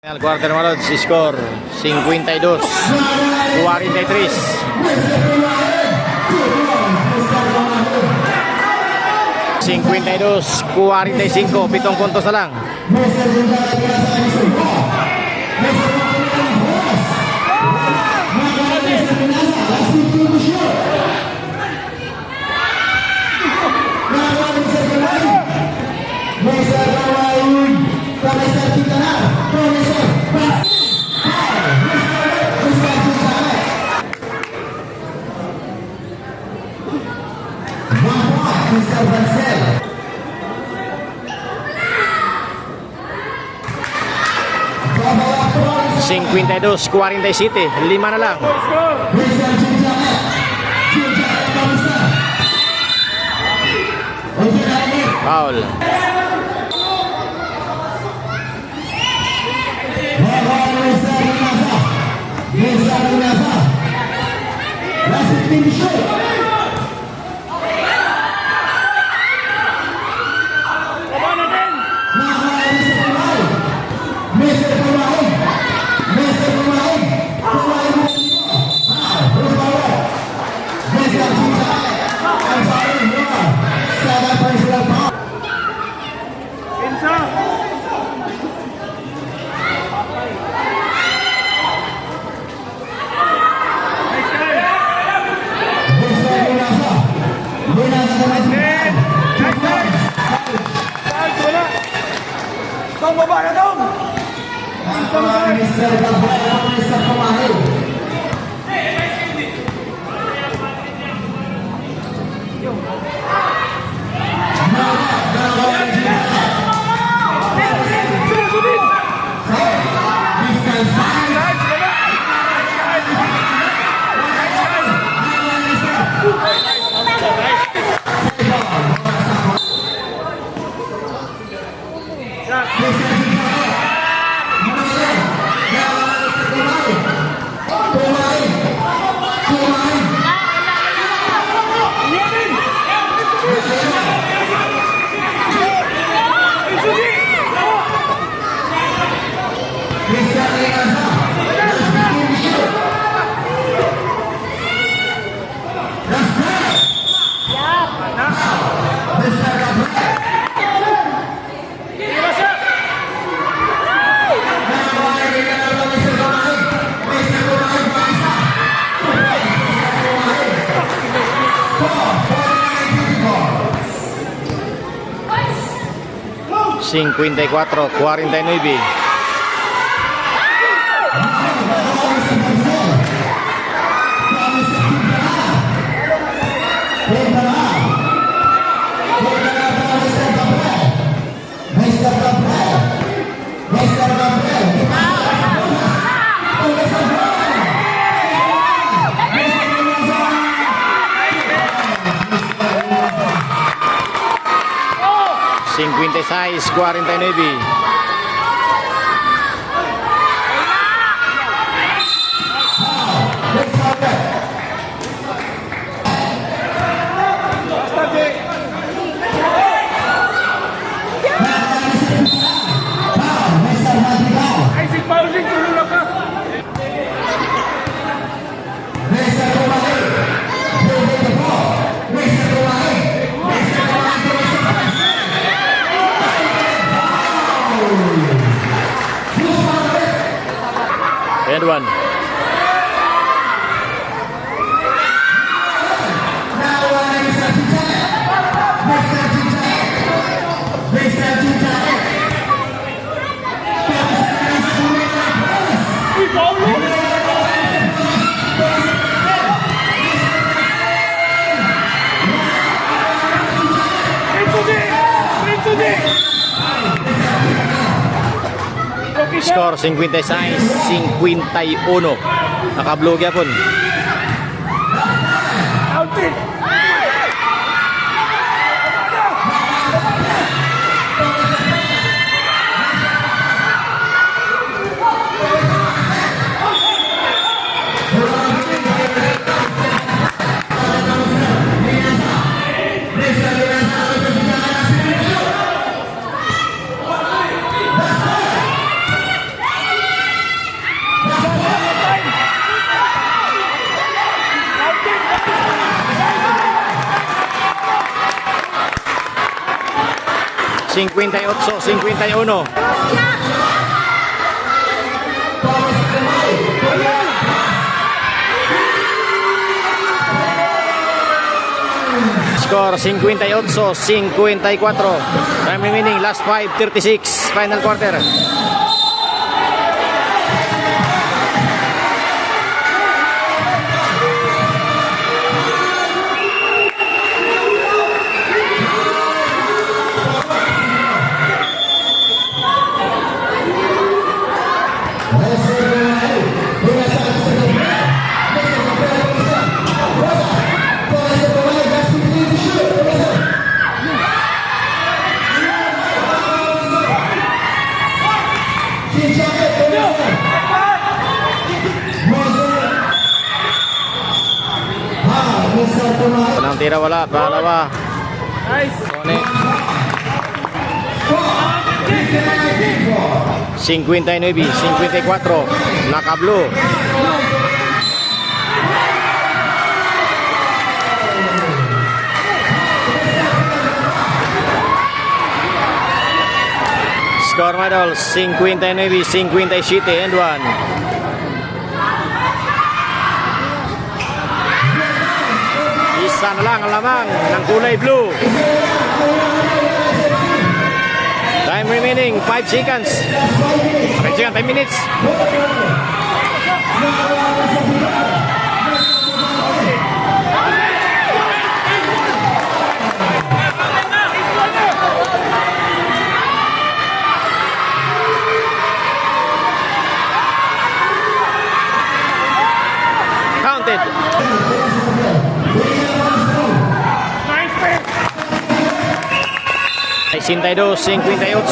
Al quarter Malods, score 52-43. 52-45, 7 puntos na lang. Dos, 47, 5 na lang. Foul. Cincuenta y cuatro, 49. Cincuenta y seis, 49. And one. Score 56-51. Naka-blue gyapon. 58-51. Score 58-54. Time remaining, last 5:36, final quarter. Unang tira wala, pangalawa. Tony. 59-54. Naka-blue. Score medal 59-57 and 1. Isa na lang ang lamang ng kulay blue. Time remaining 5 seconds. 5 minutes. Counted. 62-58.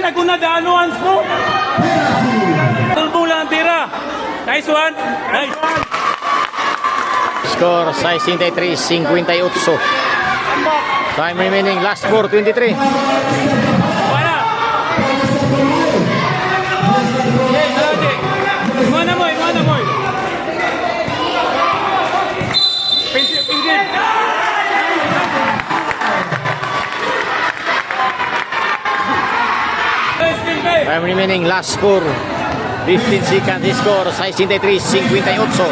Nagkunadaanoan mo. Tulbong lang ang tira. Nice one. Nice. Score 63-58. Time remaining, last 4:23. Para. Mana mo. Pinsin. Time remaining, last 15 seconds. Score 63-58.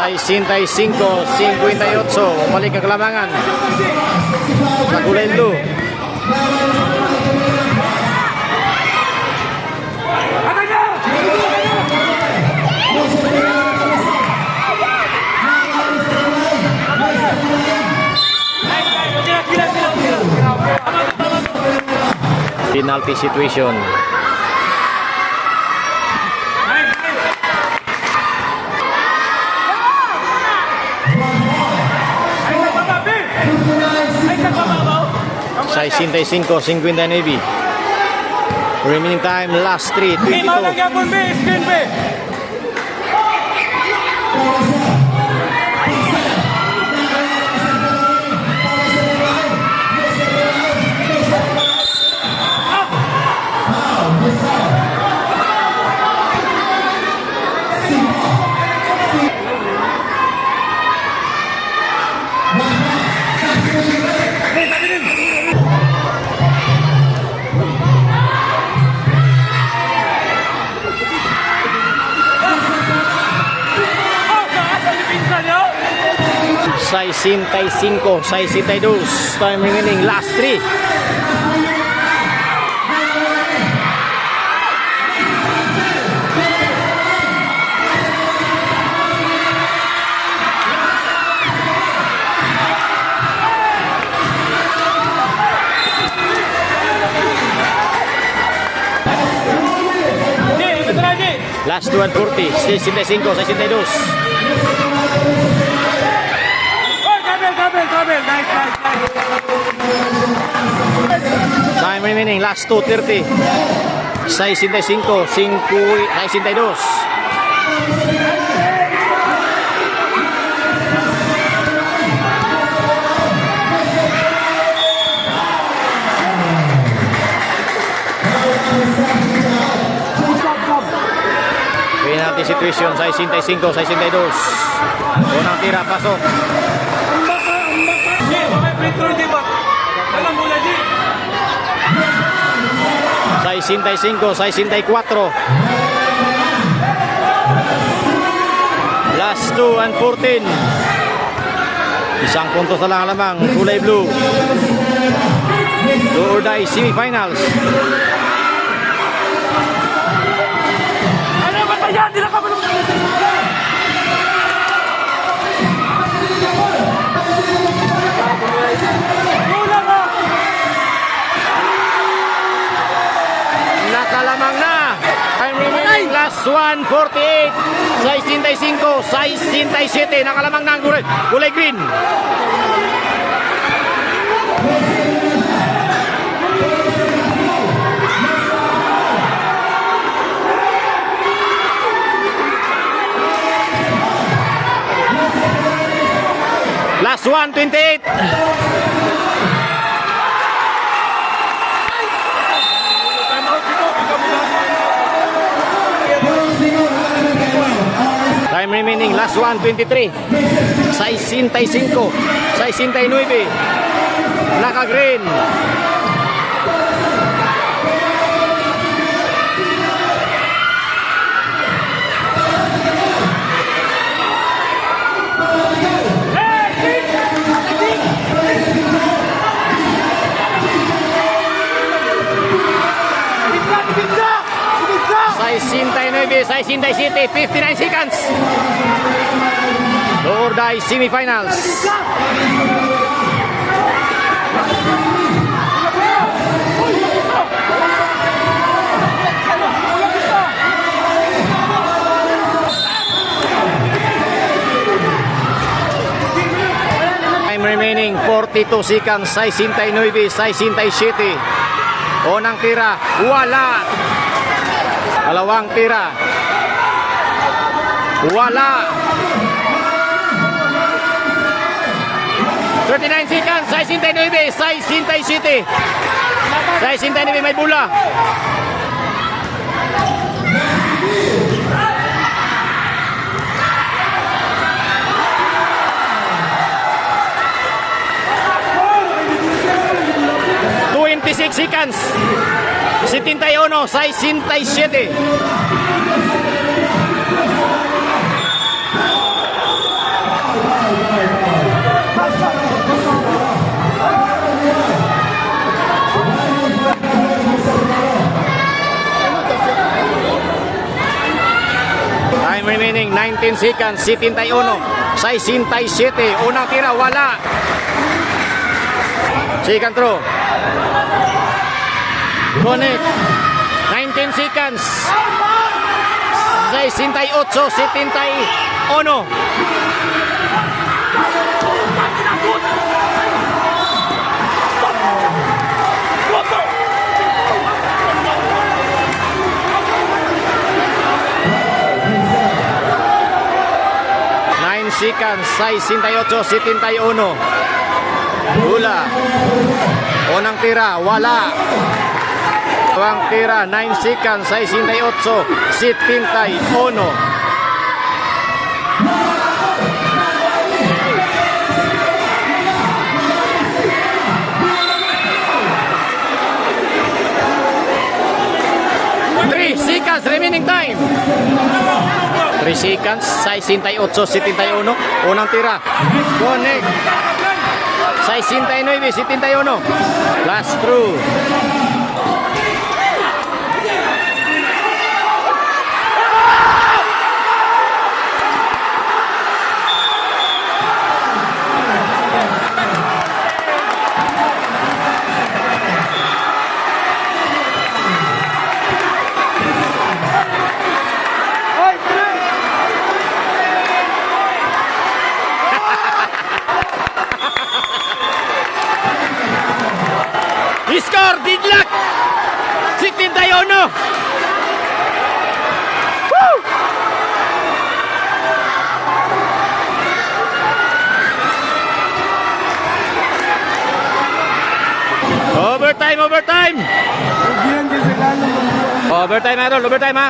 Ay 55-58. Balik ang kalamangan sa kulay blue. Penalty situation. Sa 65-59. Remaining time, last 3:22. 65, 62. Time remaining, last 3. Di, betul lagi. Last 240, 65, 62. Oh, kabel. Nice. Time remaining, last 230. 65, 62. Penalty situation, 65, 62. Unang tira, pasok. Di, pakai free throw di ba? Dalam bola di. 65, 64. Last 2 and 14. Isang puntos na lang lamang, kulay blue. Do or die semifinals. Ano ba ba yan? Di na ka ba Nakalamang na. Time remaining, last 148. 65, 67. Nakalamang na ang kulay green. Last 128. Time remaining, last 123. 65, 69. Naka-green. Sai 59 seconds. Do or die semifinals. Time remaining, 42 seconds. 69, 67. Unang tira, wala. Dalawang tira. Wala. 39 seconds. 69, 67. 69 may bola. Seconds. 71, 67. Time remaining, 19 seconds. 71, 67. Unang tira, wala. Second throw. Connect. 19 seconds. 68, 71. Seconds, 68, 71. Bola. Unang tira, wala. Ang tira, 9 seconds, 68, 71. seconds remaining time. 3 seconds, 68-71. Unang tira. Connect. 69-71. Last through. Score! Deadlock! 71! Woo! Overtime! Overtime! Diyan din sila. Overtime, Idol. Overtime, ha?